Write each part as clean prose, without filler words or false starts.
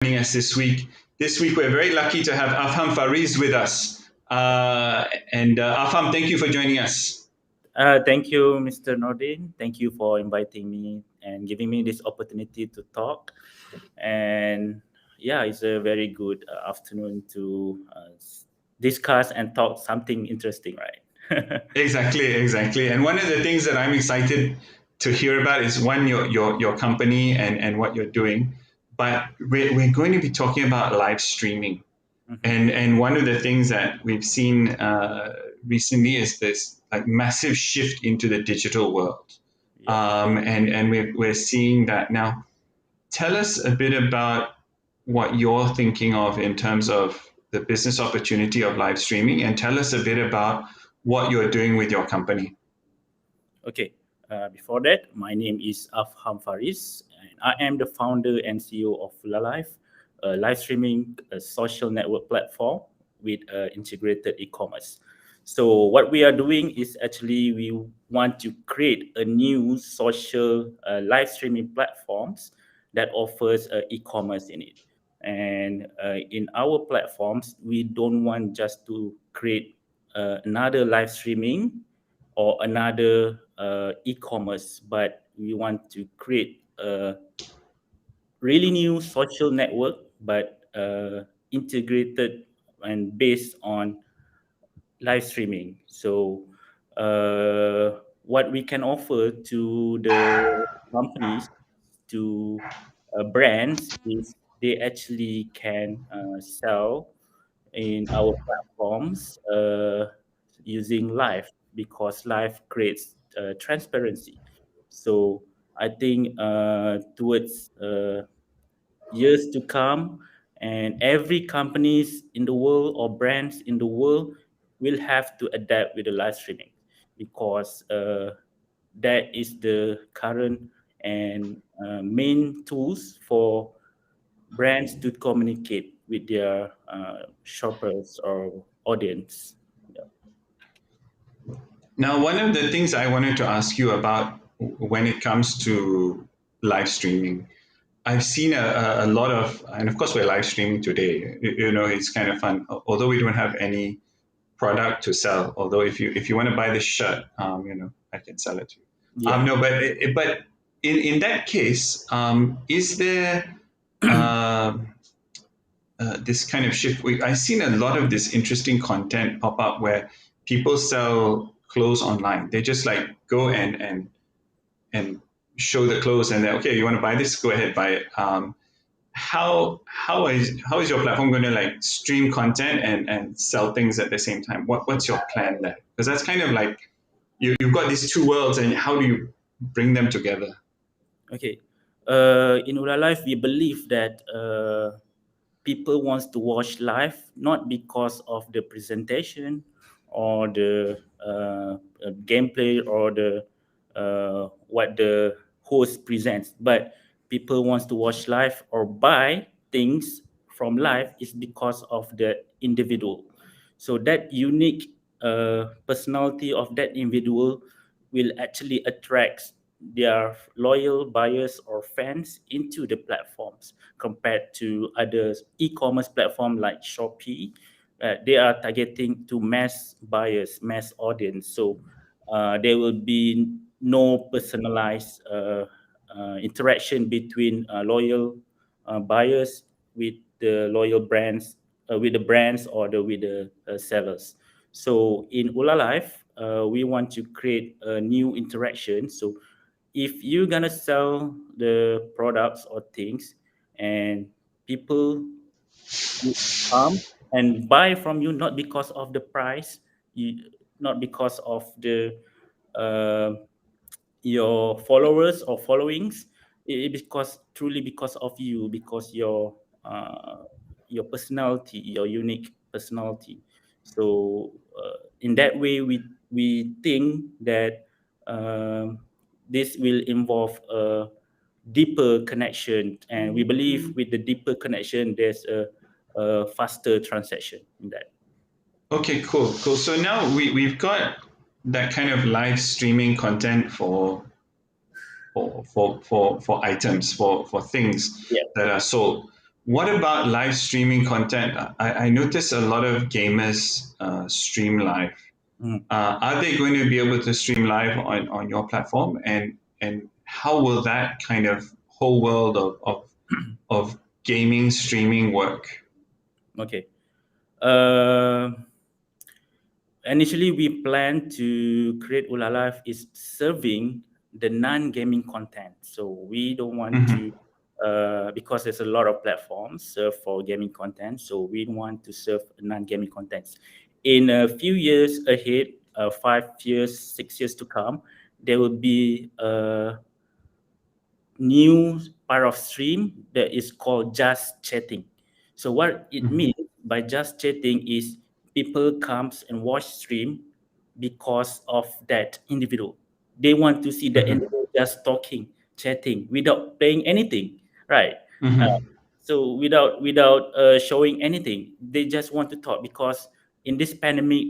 Joining us this week. This week, we're very lucky to have Afham Fareez with us. Afham, thank you for joining us. Thank you, Mr. Nordin. Thank you for inviting me and giving me this opportunity to talk. And yeah, it's a very good afternoon to discuss and talk something interesting, right? Exactly. And one of the things that I'm excited to hear about is one, your company and what you're doing. But we're going to be talking about live streaming. Mhm. And one of the things that we've seen recently is this like massive shift into the digital world. Yeah. And we're seeing that now. Tell us a bit about what you're thinking of in terms of the business opportunity of live streaming, and tell us a bit about what you're doing with your company. Okay. Before that, my name is Afham Faris, and I am the founder and CEO of Ulalive, a live streaming social network platform with integrated e-commerce. So what we are doing is actually we want to create a new social live streaming platforms that offers e-commerce in it. And in our platforms, we don't want just to create another live streaming or another e-commerce, but we want to create a really new social network, but integrated and based on live streaming. So, what we can offer to the companies, to brands, is they actually can sell in our platforms using live because live creates transparency. So I think towards years to come, and every companies in the world or brands in the world will have to adapt with the live streaming because that is the current and main tools for brands to communicate with their shoppers or audience. Yeah. Now, one of the things I wanted to ask you about when it comes to live streaming, I've seen a lot of, and of course, we're live streaming today. It's kind of fun, although we don't have any product to sell. Although if you want to buy this shirt, I can sell it to you. Yeah. No, but in that case, is there uh, this kind of shift? I've seen a lot of this interesting content pop up where people sell clothes online. They just like go and show the clothes, and then okay, you want to buy this, go ahead, buy it. How is your platform going to like stream content and sell things at the same time? What's your plan there? Because that's kind of like you've got these two worlds, and how do you bring them together? Okay. In Ulalive, we believe that people wants to watch live not because of the presentation or the gameplay or the what the host presents, but people wants to watch live or buy things from live is because of the individual. So that unique personality of that individual will actually attract their loyal buyers or fans into the platforms compared to other e-commerce platform like Shopee. They are targeting to mass buyers, mass audience. So there will be no personalized interaction between loyal buyers with the loyal brands, with the brands or with the sellers. So in Ulalive, we want to create a new interaction. So if you're gonna sell the products or things, and people would come and buy from you not because of the price, not because of the uh, your followers or followings, because truly because of you, because your personality, your unique personality. So in that way, we think that this will involve a deeper connection, and we believe with the deeper connection, there's a faster transaction in that. Okay, cool. So now we've got that kind of live streaming content for items for things Yeah. that are sold. what about live streaming content? I notice a lot of gamers stream live. Mm. Are they going to be able to stream live on your platform? And how will that kind of whole world of gaming streaming work? Okay. Uh, Initially, we plan to create Ulalive is serving the non-gaming content. So we don't want to, Mm-hmm. because there's a lot of platforms serve for gaming content. So we want to serve non-gaming contents. In a few years ahead, 5 years, 6 years to come, there will be new part of stream that is called just chatting. So what it Mm-hmm. means by just chatting is people comes and watch stream because of that individual. They want to see the Mm-hmm. individual just talking, chatting without playing anything, right? Uh, Mm-hmm. so without showing anything, they just want to talk because in this pandemic,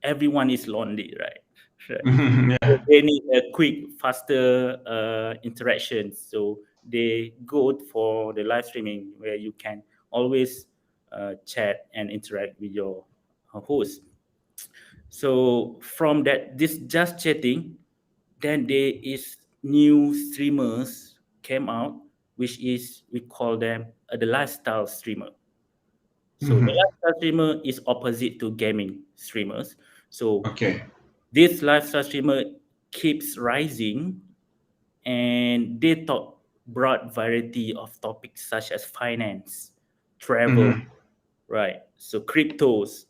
everyone is lonely, right? Right. Mm-hmm. So Yeah. they need a quick, faster interaction. So they go for the live streaming where you can always chat and interact with your host. So from that, this just chatting, then there is new streamers came out, which is we call them the lifestyle streamer. So the Mm-hmm. lifestyle streamer is opposite to gaming streamers. So Okay. this lifestyle streamer keeps rising and they talk broad variety of topics such as finance, travel, Mm-hmm. right? So cryptos,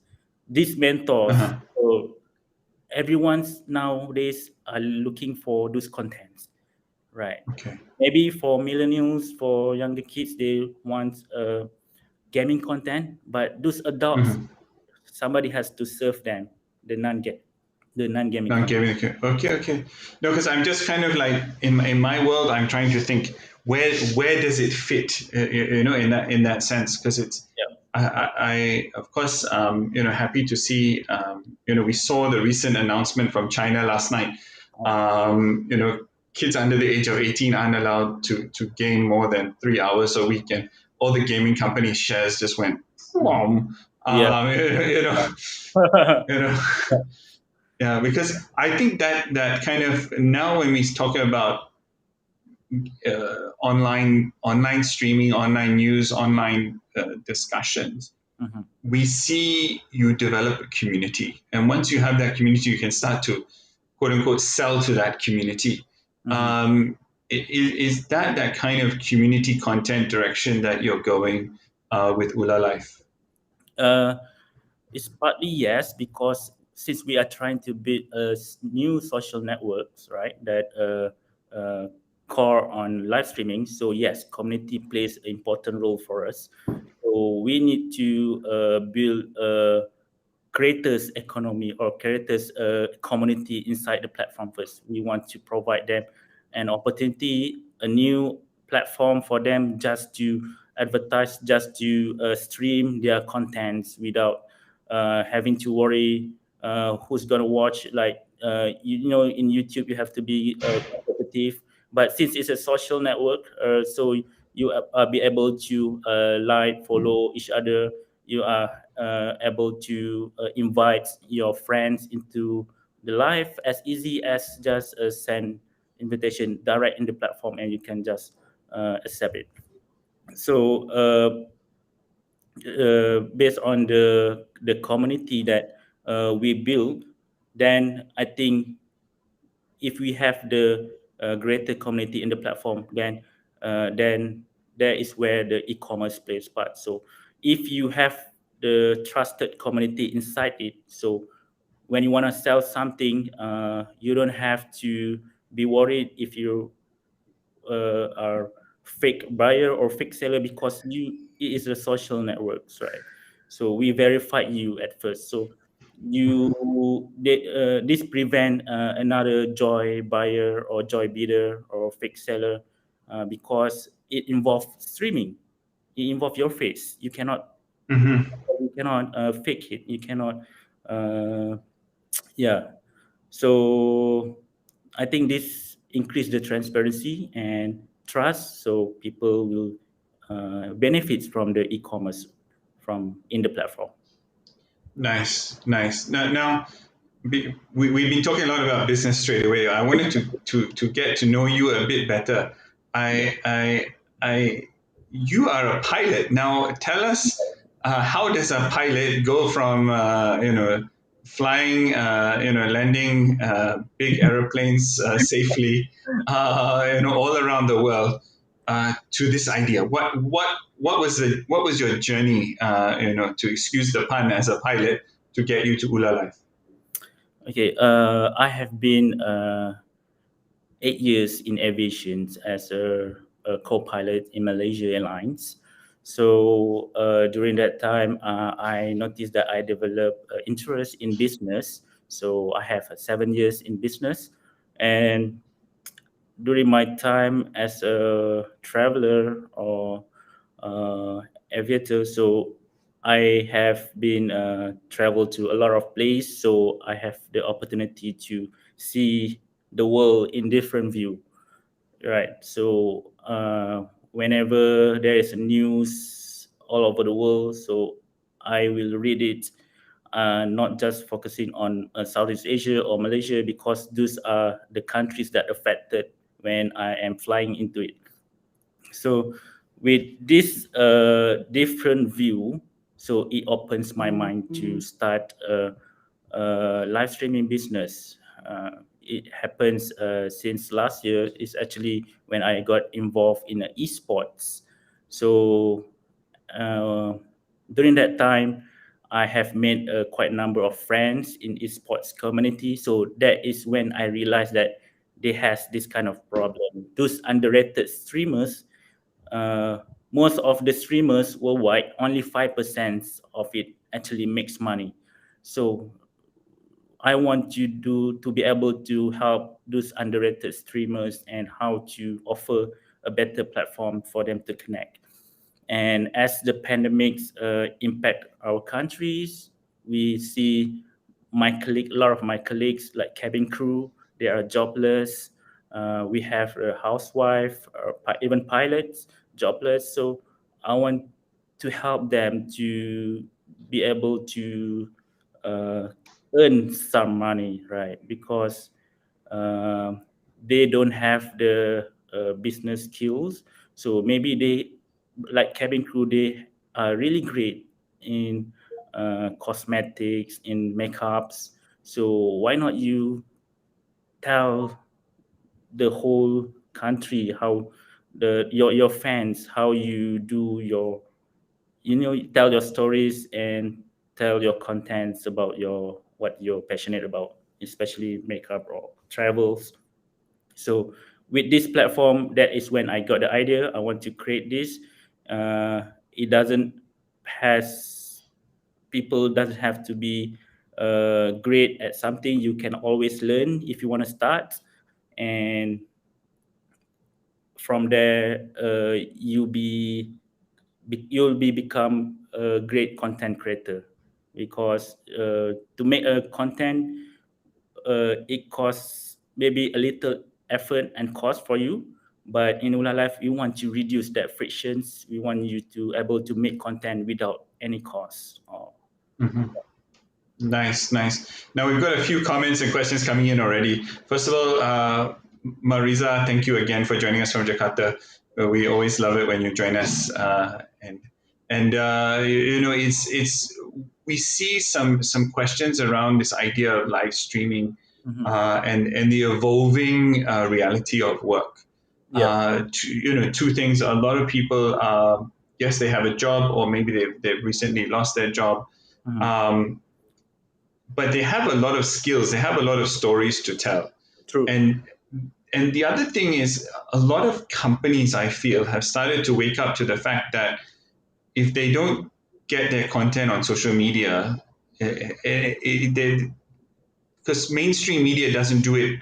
these mentors. Uh-huh. So everyone's nowadays are looking for those contents, right? Okay. Maybe for millennials, for younger kids, they want gaming content, but those adults, Mm-hmm. somebody has to serve them the non-gaming content. Non-gaming. Okay. Okay. Okay. No, because I'm just kind of like in my world, I'm trying to think where does it fit? In that sense, because it's Yeah. I of course happy to see we saw the recent announcement from China last night. Oh, Kids under the age of 18 aren't allowed to game more than 3 hours a week, and all the gaming company shares just went mhm. boom. Yeah. You know, you know. Yeah, because I think that kind of now when we talk about online streaming, online news, online discussions, Mhm, we see you develop a community, and once you have that community, you can start to quote unquote sell to that community. mhm. Is that kind of community content direction that you're going with Ula Life? Uh, it's partly yes, because since we are trying to build new social networks, right, that core on live streaming. So yes, community plays an important role for us. So we need to build a creators economy or creators community inside the platform first. We want to provide them an opportunity, a new platform for them just to advertise, just to stream their contents without having to worry who's going to watch. Like in YouTube you have to be competitive, but since it's a social network, so you be able to like, follow each other. You are able to invite your friends into the live as easy as just send invitation direct in the platform, and you can just accept it. So based on the community that we build, then I think if we have the greater community in the platform, then there is where the e-commerce plays part. So if you have the trusted community inside it, so when you want to sell something, you don't have to be worried if you are fake buyer or fake seller, because it is a social networks, right? So we verified you at first. So this prevent another joy buyer or joy bidder or fake seller, because it involves streaming. It involves your face. Mm-hmm. You cannot fake it. You cannot uh, yeah. So I think this increase the transparency and trust, so people will benefits from the e-commerce from in the platform. Nice, nice. Now we've been talking a lot about business straight away. I wanted to get to know you a bit better. Yeah. I you are a pilot. Now tell us, how does a pilot go from flying, landing big aeroplanes safely, all around the world, to this idea? What was your journey, to excuse the pun, as a pilot, to get you to Ulalive? Okay. I have been 8 years in aviation as a co-pilot in Malaysia Airlines. So during that time, I noticed that I developed interest in business. So I have 7 years in business, and during my time as a traveler or uh, aviator, so I have been traveled to a lot of places. So I have the opportunity to see the world in different view. Right. So whenever there is a news all over the world, so I will read it, not just focusing on Southeast Asia or Malaysia, because those are the countries that affected when I am flying into it. So with this different view, so it opens my mind to start a live streaming business. It happens since last year. It's actually when I got involved in esports. So uh, during that time, I have made quite a number of friends in esports community. So that is when I realized that they has this kind of problem. Those underrated streamers, uh, most of the streamers worldwide, only 5% of it actually makes money. So I want you to be able to help those underrated streamers and how to offer a better platform for them to connect. And as the pandemics impact our countries, we see a lot of my colleagues, like cabin crew, they are jobless. We have a housewife, or even pilots, jobless. So I want to help them to be able to uh, earn some money, right? Because um they don't have the business skills. So maybe they, like cabin crew, they are really great in cosmetics, in makeups. So why not you tell the whole country how your fans, how you do your, tell your stories and tell your contents about your what you're passionate about, especially makeup or travels. So with this platform, that is when I got the idea. I want to create this. It doesn't has People doesn't have to be great at something. You can always learn if you want to start, and from there, you'll be become a great content creator, because to make a content, it costs maybe a little effort and cost for you. But in Ula Life, we want to reduce that frictions. We want you to able to make content without any cost. Or Mhm. Nice, nice. Now we've got a few comments and questions coming in already. First of all, Mariza, thank you again for joining us from Jakarta. We always love it when you join us, and it's we see some questions around this idea of live streaming, Mhm. and the evolving reality of work. Yep. Two things. A lot of people, yes, they have a job, or maybe they've recently lost their job. Mhm. Um, but they have a lot of skills, they have a lot of stories to tell. True. And and the other thing is, a lot of companies, I feel, have started to wake up to the fact that if they don't get their content on social media, because mainstream media doesn't do it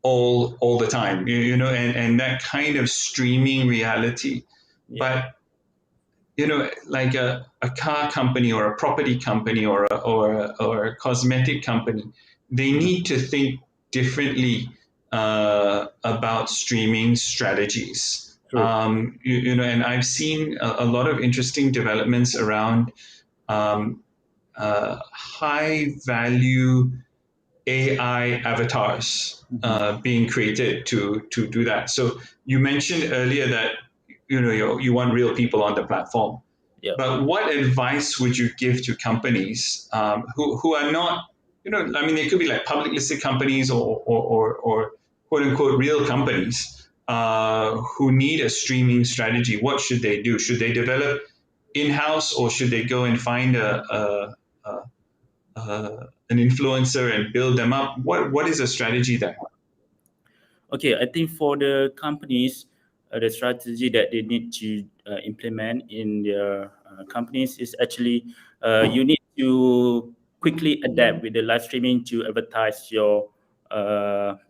all the time, and that kind of streaming reality. Yeah. But like a car company or a property company or a cosmetic company, they Mhm. need to think differently about streaming strategies. True. And I've seen a lot of interesting developments around high value AI avatars Mm-hmm. being created to do that. So you mentioned earlier that you want real people on the platform. Yeah. But what advice would you give to companies who are not, I mean, they could be like public listed companies or quote unquote real companies who need a streaming strategy? What should they do? Should they develop in house or should they go and find an influencer and build them up? What is a strategy there? Okay, I think for the companies, the strategy that they need to implement in their companies is actually you need to quickly adapt with the live streaming to advertise your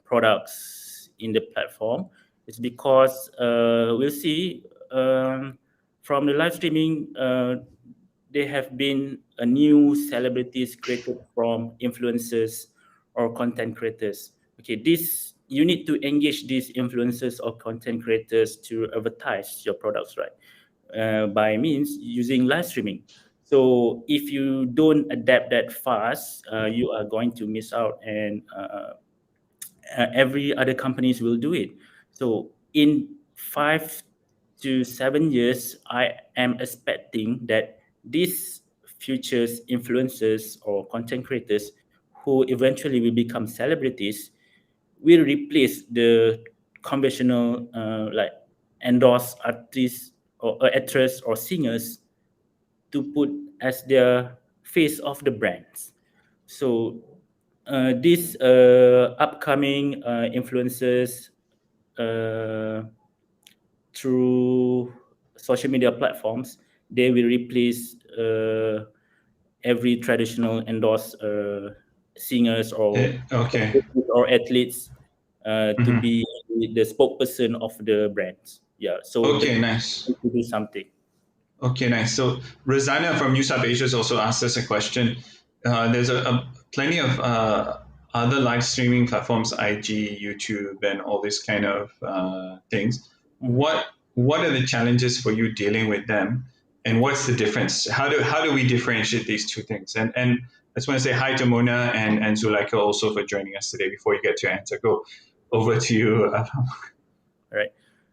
products in the platform. It's because we'll see from the live streaming, there have been a new celebrities created from influencers or content creators. Okay, this you need to engage these influencers or content creators to advertise your products, right? By means using live streaming. So if you don't adapt that fast, you are going to miss out, and every other companies will do it. So in 5 to 7 years, I am expecting that these futures influencers or content creators who eventually will become celebrities will replace the conventional like endorsed artists or actors or singers to put as their face of the brands. So these upcoming influencers uh, through social media platforms, they will replace every traditional endorsed singers Okay. or athletes to Hmm. be the spokesperson of the brands. Yeah, so the Okay, nice. to do something. Okay, nice. So Rosanna from New South Asia has also asked us a question. There's a plenty of other live streaming platforms, IG, YouTube, and all these kind of things. Mhm. What are the challenges for you dealing with them, and Okay. what's the difference? How do we differentiate these two things? And I just want to say hi to Mona and Zulaika also for joining us today. Before you get to your answer, go over to you. All right.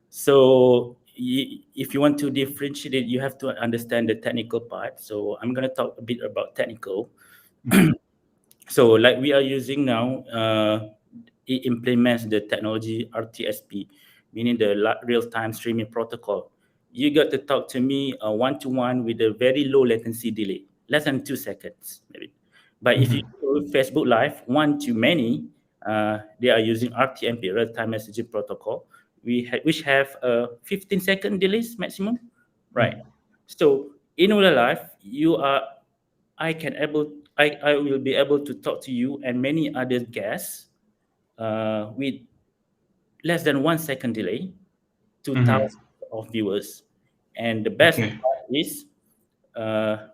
So if you want to differentiate it, you have to understand the technical part. So I'm going to talk a bit about technical. So like we are using now, it implements the technology RTSP, meaning the real-time streaming protocol. You got to talk to me one-to-one with a very low latency delay, less than 2 seconds, maybe. But if you Mhm, do Facebook Live, one to many, they are using RTMP, real-time messaging protocol, which have 15-second delays maximum, right? mhm. So in Ulalive, I will be able to talk to you and many other guests with less than 1 second delay to Mhm. thousands of viewers. And the best Okay. part is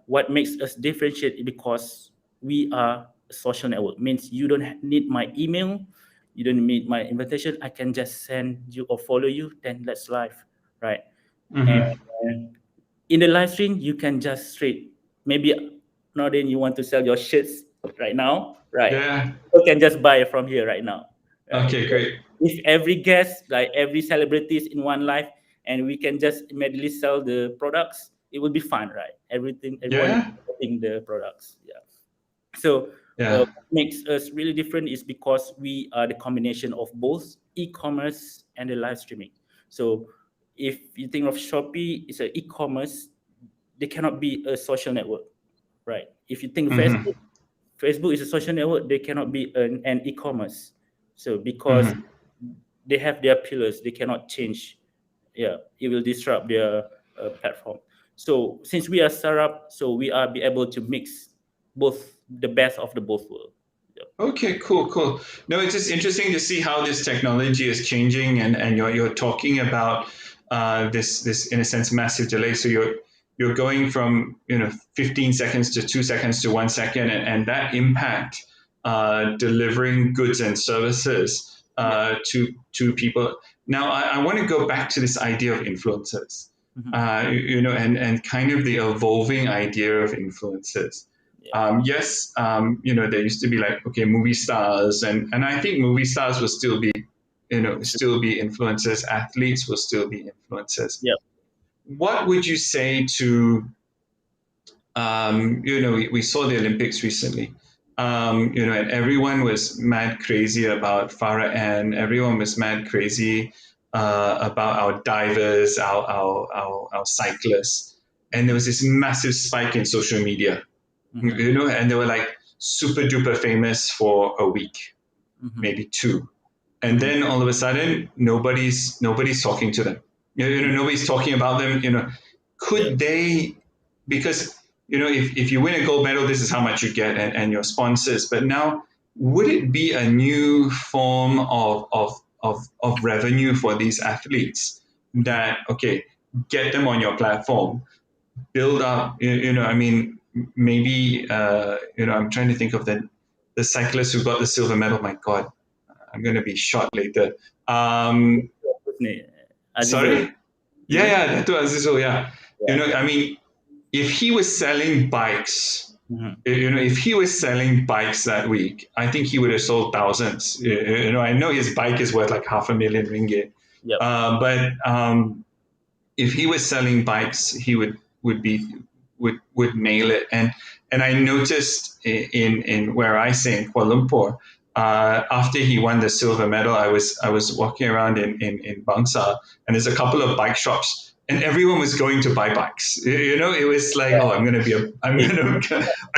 what makes us differentiate is because we are a social network. Means you don't need my email, you don't need my invitation. I can just send you or follow you. Then let's live, right? Mhm. And in the live stream, you can just straight maybe Nordin, you want to sell your shirts right now, right? Yeah. You can just buy it from here right now, right? Okay, So great. if every guest, like every celebrities in one live, and we can just immediately sell the products, it will be fun, right? Everyone is Yeah. getting the products. Yeah. So Yeah. what makes us really different is because we are the combination of both e-commerce and the live streaming. So if you think of Shopee, it's an e-commerce, they cannot be a social network, right? If you think Mhm. Facebook is a social network, they cannot be an e-commerce. So because Mhm. they have their pillars, they cannot change. Yeah, it will disrupt their platform. So since we are startup, so we are be able to mix both the best of the both world. Yeah. Okay, cool, cool. No, it's just interesting to see how this technology is changing, and you're talking about this in a sense massive delay. So you're going from 15 seconds to 2 seconds to 1 second, and that impact delivering goods and services Yeah. to people. Now, I want to go back to this idea of influencers, Mm-hmm. and kind of the evolving idea of influencers. Yeah. Yes, there used to be like, okay, movie stars, and I think movie stars will still be, Sure. still be influencers. Athletes will still be influencers. Yeah. What would you say to, we saw the Olympics recently, and everyone was mad crazy about Farah Ann. Everyone was mad crazy about our divers, our cyclists. And there was this massive spike in social media, Mm-hmm. and they were like super duper famous for a week, Mm-hmm. maybe two, and Mm-hmm. then all of a sudden nobody's talking to them. Nobody's talking about them. Yeah. Could they? Because if you win a gold medal, this is how much you get, and your sponsors. But now, would it be a new form of revenue for these athletes? Mm-hmm. That, okay, get them on your platform, build up. I mean, maybe I'm trying to think of the cyclist who got the silver medal. My God, I'm going to be shot later. What's name? Azizul. Sorry? Is Yeah, it? yeah, that was Azizul, yeah. Yeah. I mean, if he was selling bikes, Mm-hmm. if he was selling bikes that week, I think he would have sold thousands. I know his bike is worth like 500,000 ringgit. Yep. But if he was selling bikes, he would nail it. And I noticed in where I stay in Kuala Lumpur, after he won the silver medal, I was walking around in Bangsa, and there's a couple of bike shops, and everyone was going to buy bikes. It was like, oh, Big. I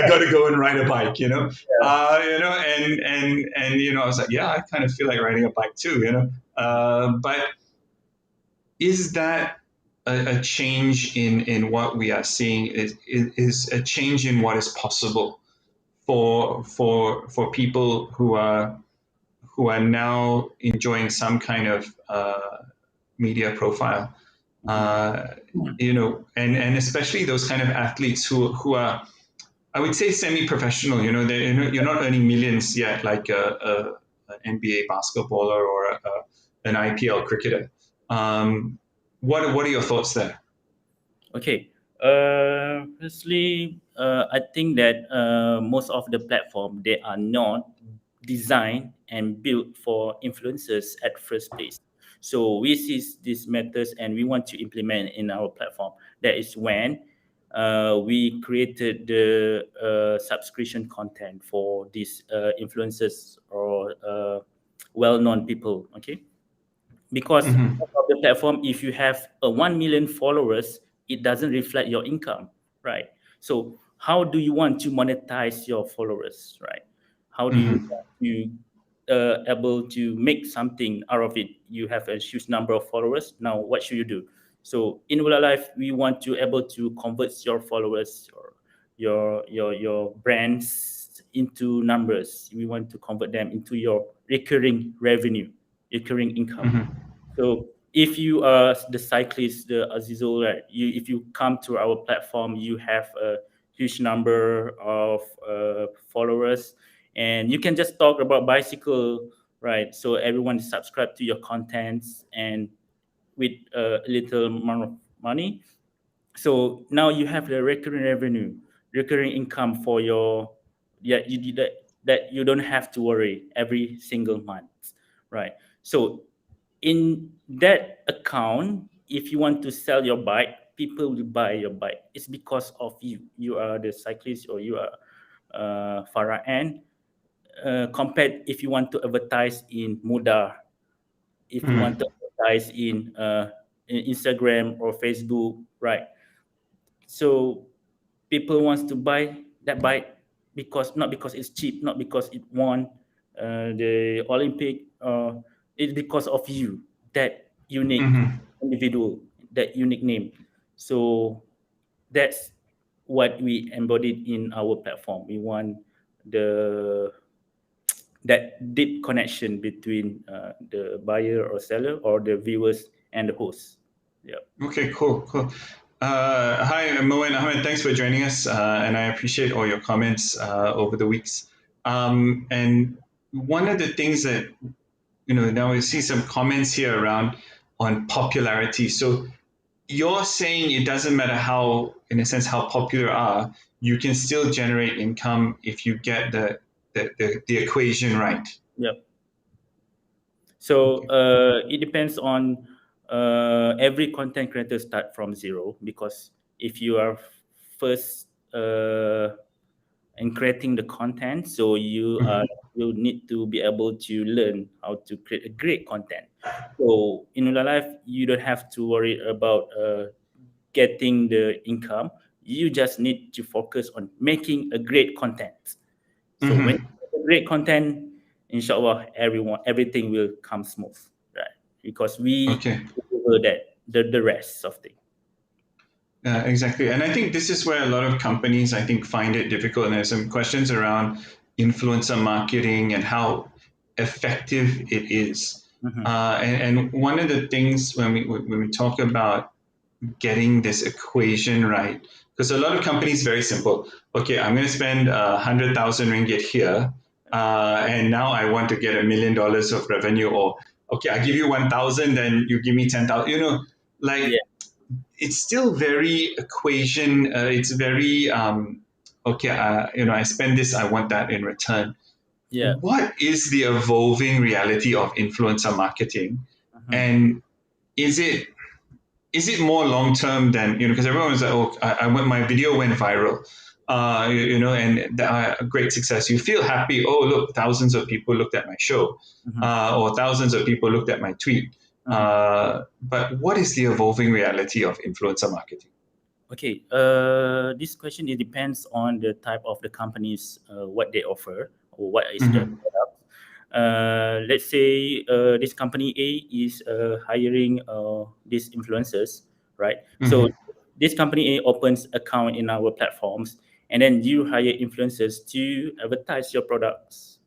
got to go and ride a bike. Yeah. And I was like, yeah, I kind of feel like riding a bike too. But is that a change in what we are seeing? Is a change in what is possible for people who are now enjoying some kind of media profile, uh, and especially those kind of athletes who are, I would say, semi-professional. You're not earning millions yet, like an NBA basketballer or an IPL cricketer. Um, what are your thoughts there? Okay. Firstly, I think that most of the platform they are not designed and built for influencers at first place. So we see these methods and we want to implement in our platform. That is when we created the subscription content for these influencers or well-known people. Okay, because Mm-hmm. of the platform, if you have a 1 million followers, it doesn't reflect your income, right? So how do you want to monetize your followers, right? How do you Mm-hmm. want to able to make something out of it? You have a huge number of followers. Now what should you do? So in Ulalive, we want to able to convert your followers or your brands into numbers. We want to convert them into your recurring revenue, recurring income. Mm-hmm. So if you are the cyclist, the Azizul, right, if you come to our platform, you have a huge number of followers, and you can just talk about bicycle, right? So everyone is subscribed to your contents, and with a little amount of money, so now you have the recurring revenue, recurring income for your, yeah, you did that you don't have to worry every single month, right? So in that account, if you want to sell your bike, people will buy your bike. It's because of you. You are the cyclist or you are Farah Ann. Compared if you want to advertise in Muda, if you want Mm-hmm. to advertise in Instagram or Facebook, right? So people wants to buy that bike because not because it's cheap, not because it won the Olympic. It's because of you, that unique Mm-hmm. individual, that unique name. So that's what we embodied in our platform. We want the that deep connection between the buyer or seller or the viewers and the host. Yeah. Okay, cool, cool. Hi, Mo and Ahmed. Thanks for joining us, and I appreciate all your comments over the weeks. And one of the things that now we see some comments here around on popularity. So you're saying it doesn't matter how, in a sense, how popular are, you can still generate income if you get the equation right. Yep. So Okay. it depends on every content creator start from zero, because if you are first in creating the content, so Mm-hmm. you need to be able to learn how to create a great content. So in Ulalive, you don't have to worry about getting the income. You just need to focus on making a great content. So when Mm-hmm. you make a great content, inshallah, everything will come smooth, right? Because we Okay. deliver that the rest of things. Exactly. And I think this is where a lot of companies, I think, find it difficult. And there's some questions around influencer marketing and how effective it is. Mm-hmm. And one of the things when we talk about getting this equation right, because a lot of companies very simple. Okay, I'm going to spend 100,000 ringgit here, and now I want to get $1 million of revenue. Or okay, I give you 1,000, then you give me 10,000. Like Yeah, it's still very equation. It's very okay. I spend this, I want that in return. yeah. What is the evolving reality of influencer marketing, Mm-hmm. and is it more long term than because everyone was like, oh, my video went viral, and great success. You feel happy. Oh, look, thousands of people looked at my show, Mm-hmm. or thousands of people looked at my tweet. Mm-hmm. But what is the evolving reality of influencer marketing? Okay, this question, it depends on the type of the companies, what they offer or what is the Mm-hmm. product. Let's say this company A is hiring these influencers, right? So Mm-hmm. this company A opens account in our platforms, and then you hire influencers to advertise your products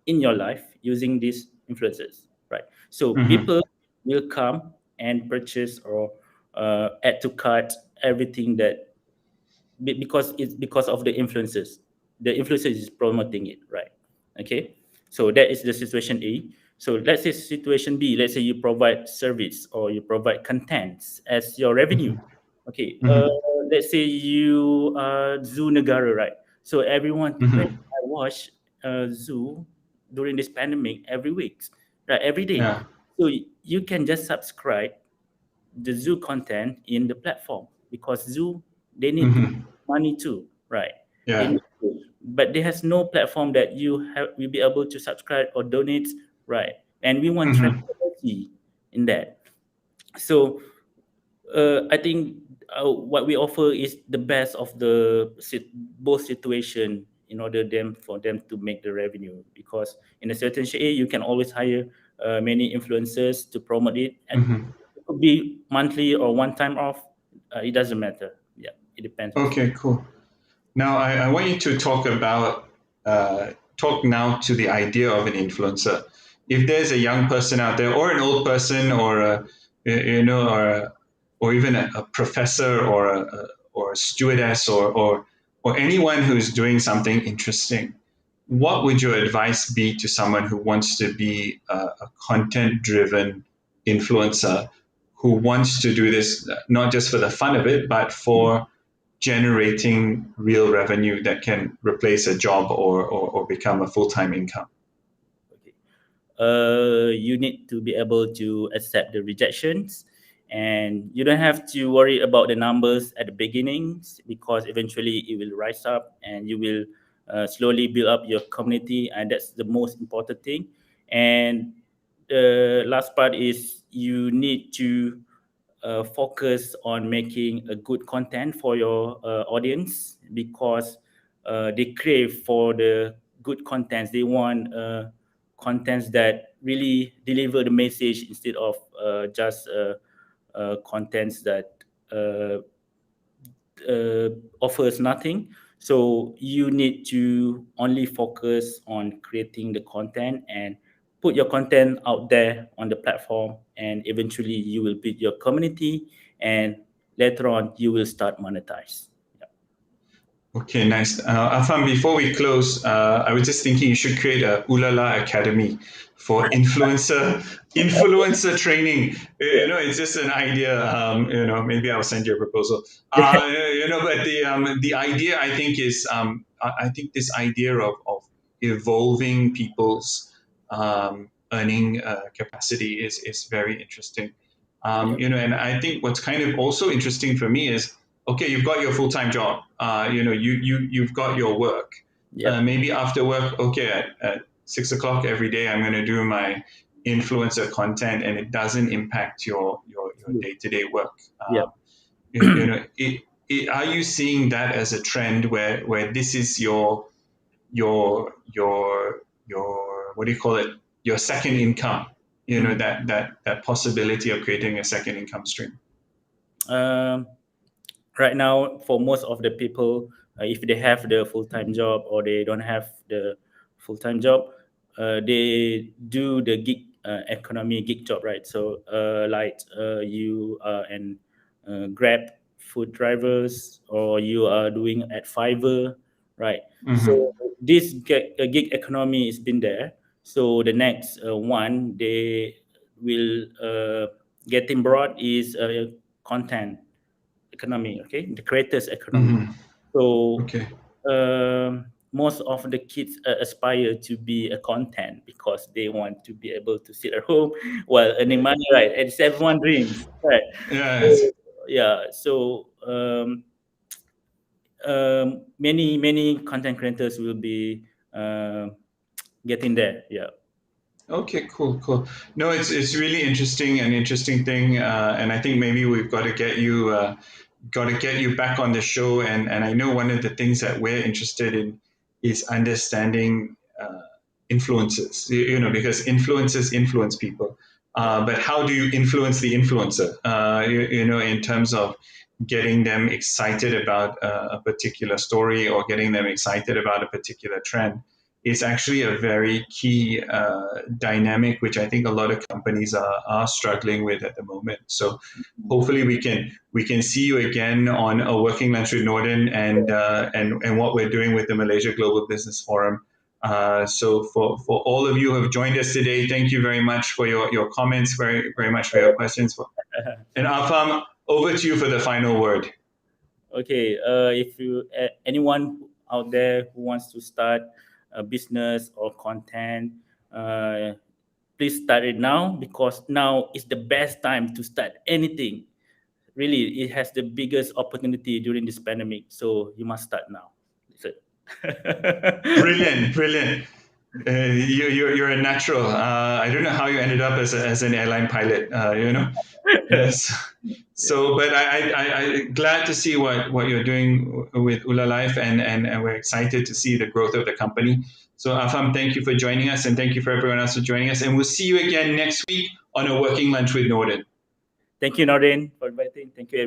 in your life using these influencers, right? So Mm-hmm. people will come and purchase or add to cart everything that because it's because of the influencers. The influencer is promoting it, right? Okay, so that is the situation A. So let's say situation B. Let's say you provide service or you provide contents as your revenue. Okay, Mm-hmm. let's say you are Zoo Negara, right? So everyone, when Mm-hmm. I watch Zoo during this pandemic every week, right, every day. Yeah. So you can just subscribe the Zoo content in the platform, because Zoo, they need to Mm-hmm. make money too, right? They Yeah. need to, but there has no platform that you have will be able to subscribe or donate, right? And we want Mm-hmm. transparency in that. So I think what we offer is the best of both situation in order for them to make the revenue, because in a certain shade you can always hire many influencers to promote it, and Mm-hmm. it could be monthly or one time off. It doesn't matter. Yeah, it depends also. Okay. Cool. Now, I want you to talk now to the idea of an influencer. If there's a young person out there, or an old person, or or even a professor, or a stewardess, or anyone who's doing something interesting, what would your advice be to someone who wants to be a content-driven influencer, who wants to do this not just for the fun of it, but for generating real revenue that can replace a job, or become a full-time income? Okay. You need to be able to accept the rejections, and you don't have to worry about the numbers at the beginnings, because eventually it will rise up and you will slowly build up your community, and that's the most important thing. And the last part is you need to focus on making a good content for your audience, because they crave for the good contents. They want contents that really deliver the message instead of just contents that uh, offers nothing. So you need to only focus on creating the content and put your content out there on the platform, and eventually you will build your community, and later on you will start monetize. Yeah. Okay, nice. Afam, before we close, I was just thinking you should create a Ulala Academy for influencer training. Yeah. It's just an idea. Maybe I'll send you a proposal. But the idea I think is I think this idea of evolving people's earning capacity is very interesting. Yeah. And I think what's kind of also interesting for me is, okay, you've got your full time job. You've got your work. Yep. Maybe after work, okay, at 6 o'clock every day, I'm going to do my influencer content, and it doesn't impact your day to day work. Yep. Are you seeing that as a trend where this is your what do you call it? Your second income. Mhm. That possibility of creating a second income stream. Um, right now, for most of the people, if they have the full-time job or they don't have the full-time job, they do the gig economy gig job, right? So like you are an grab food drivers, or you are doing at Fiverr, right? Mm-hmm. So this gig economy has been there. So the next one they will getting broad is content economy, okay, the creators economy. Mm-hmm. So Okay. most of the kids aspire to be a content because they want to be able to sit at home while earning money, right? It's everyone dreams, right? Yeah. So yeah, so many content creators will be getting there. Yeah. Okay, cool, cool. No, it's really interesting, an interesting thing, and I think maybe we've got to get you back on the show. And I know one of the things that we're interested in is understanding influences. Because influences influence people, Yeah. but how do you influence the influencer? In terms of getting them excited about a particular story or getting them excited about a particular trend is actually a very key dynamic, which I think a lot of companies are struggling with at the moment. So hopefully we can see you again on a working lunch with Nordin, and what we're doing with the Malaysia Global Business Forum. So for all of you who have joined us today, thank you very much for your comments, very very much for your questions. And Afam, over to you for the final word. Okay, if you anyone out there who wants to start a business or content, uh, please start it now, because now is the best time to start anything. Really, it has the biggest opportunity during this pandemic, so you must start now. That's it. Brilliant, brilliant. You're a natural. I don't know how you ended up as an airline pilot. Yes. Yeah. So, but I glad to see what you're doing with Ulalive, and we're excited to see the growth of the company. So, Afam, thank you for joining us, and thank you for everyone else for joining us. And we'll see you again next week on a working lunch with Nordin. Thank you, Nordin, for inviting. Thank you, everyone.